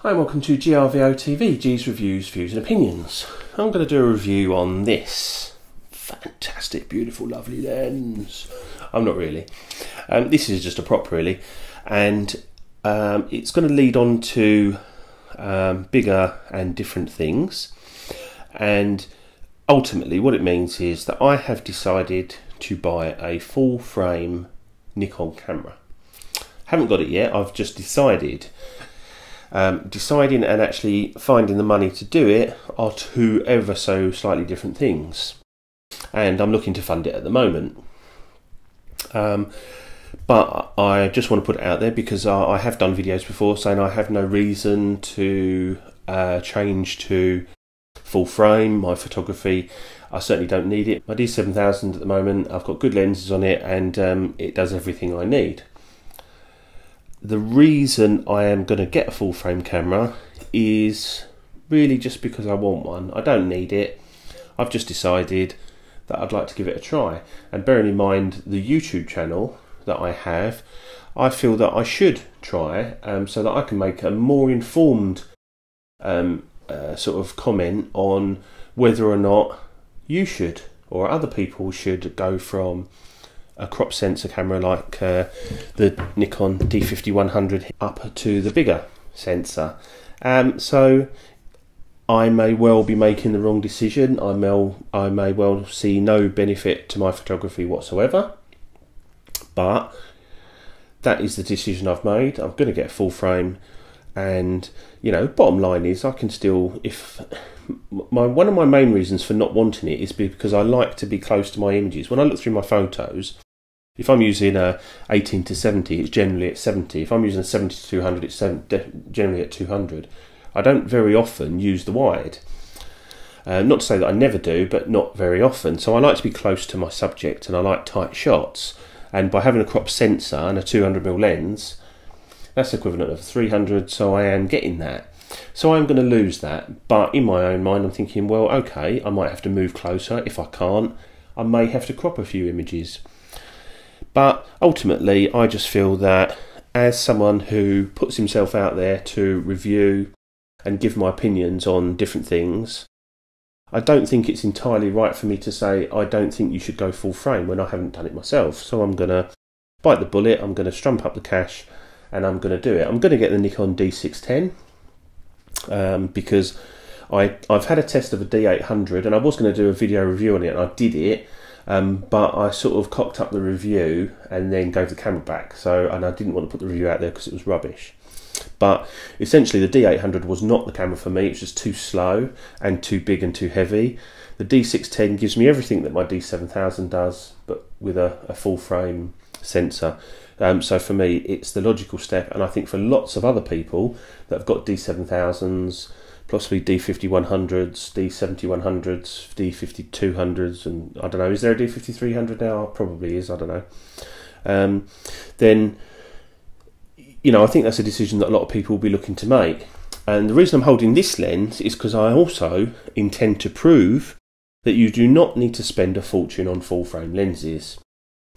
Hi, welcome to GRVO TV, G's Reviews, Views and Opinions. I'm going to do a review on this fantastic, beautiful, lovely lens. I'm not really. This is just a prop really, and it's going to lead on to bigger and different things. And ultimately what it means is that I have decided to buy a full frame Nikon camera. Haven't got it yet, I've just decided. Deciding and actually finding the money to do it are two ever so slightly different things, and I'm looking to fund it at the moment. But I just want to put it out there because I have done videos before saying I have no reason to change to full frame. My photography, I certainly don't need it. My D7000 at the moment, I've got good lenses on it, and it does everything I need. The reason I am going to get a full frame camera is really just because I want one. I don't need it. I've just decided that I'd like to give it a try. And bearing in mind the YouTube channel that I have, I feel that I should try so that I can make a more informed sort of comment on whether or not you should or other people should go from a crop sensor camera like the Nikon D610 up to the bigger sensor. So I may well be making the wrong decision. I may well see no benefit to my photography whatsoever, but that is the decision I've made. I'm going to get a full frame, and you know, bottom line is I can still, if one of my main reasons for not wanting it is because I like to be close to my images. When I look through my photos, if I'm using a 18 to 70, it's generally at 70. If I'm using a 70 to 200, it's generally at 200. I don't very often use the wide. Not to say that I never do, but not very often. So I like to be close to my subject, and I like tight shots. And by having a crop sensor and a 200mm lens, that's equivalent of 300, so I am getting that. So I'm going to lose that. But in my own mind, I'm thinking, well, okay, I might have to move closer. If I can't, I may have to crop a few images. But ultimately, I just feel that as someone who puts himself out there to review and give my opinions on different things, I don't think it's entirely right for me to say I don't think you should go full frame when I haven't done it myself. So I'm going to bite the bullet, I'm going to strump up the cash, and I'm going to do it. I'm going to get the Nikon D610 because I've had a test of a D800, and I was going to do a video review on it, and I did it. But I sort of cocked up the review and then gave the camera back. And I didn't want to put the review out there because it was rubbish. But essentially the D800 was not the camera for me. It was just too slow and too big and too heavy. The D610 gives me everything that my D7000 does, but with a full frame sensor. So for me, it's the logical step. And I think for lots of other people that have got D7000s, possibly D5100s, D7100s, D5200s, and I don't know, is there a D5300 now? Probably is, I don't know. Then, you know, I think that's a decision that a lot of people will be looking to make. And the reason I'm holding this lens is because I also intend to prove that you do not need to spend a fortune on full frame lenses.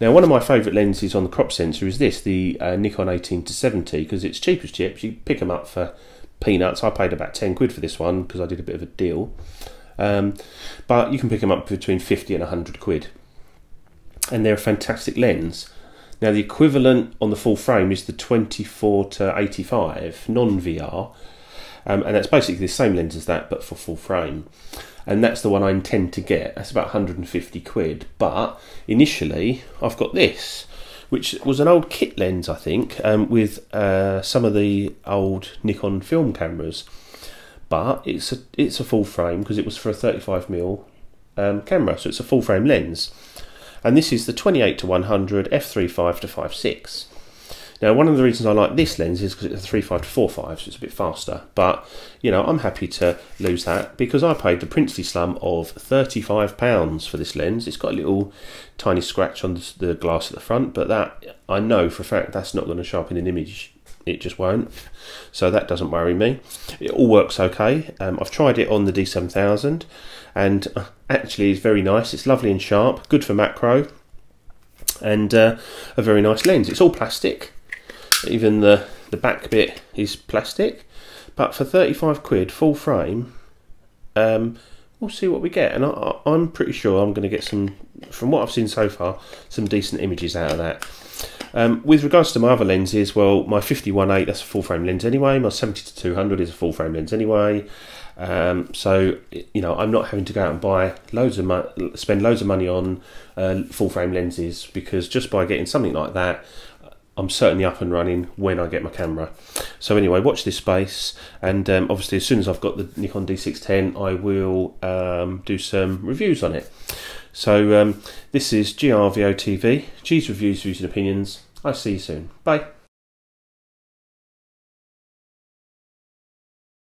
Now, one of my favourite lenses on the crop sensor is this, the Nikon 18 to 70, because it's cheap as chips. You pick them up for peanuts. I paid about 10 quid for this one because I did a bit of a deal, but you can pick them up between 50 and 100 quid, and they're a fantastic lens. Now the equivalent on the full frame is the 24 to 85 non-VR, and that's basically the same lens as that but for full frame, and that's the one I intend to get. That's about 150 quid, but initially I've got this, which was an old kit lens, I think, with some of the old Nikon film cameras. But it's a full frame because it was for a 35mm camera, so it's a full frame lens. And this is the 28 to 100 f3.5 to 5.6. Now, one of the reasons I like this lens is because it's a 3.5 to 4.5, so it's a bit faster. But, you know, I'm happy to lose that because I paid the princely sum of £35 for this lens. It's got a little tiny scratch on the glass at the front, but that, I know for a fact, that's not going to sharpen an image. It just won't. So that doesn't worry me. It all works okay. I've tried it on the D7000, and actually it's very nice. It's lovely and sharp, good for macro, and a very nice lens. It's all plastic. Even the the back bit is plastic, but for 35 quid full frame, we'll see what we get, and I'm pretty sure I'm going to get some, from what I've seen so far, some decent images out of that. With regards to my other lenses, well, my 50-1.8, that's a full frame lens anyway, my 70-200 is a full frame lens anyway, so you know, I'm not having to go out and buy spend loads of money on full frame lenses, because just by getting something like that, I'm certainly up and running when I get my camera. So anyway, watch this space, and obviously as soon as I've got the Nikon D610, I will do some reviews on it. So this is GRVO TV, G's Reviews, Views and Opinions. I'll see you soon. Bye.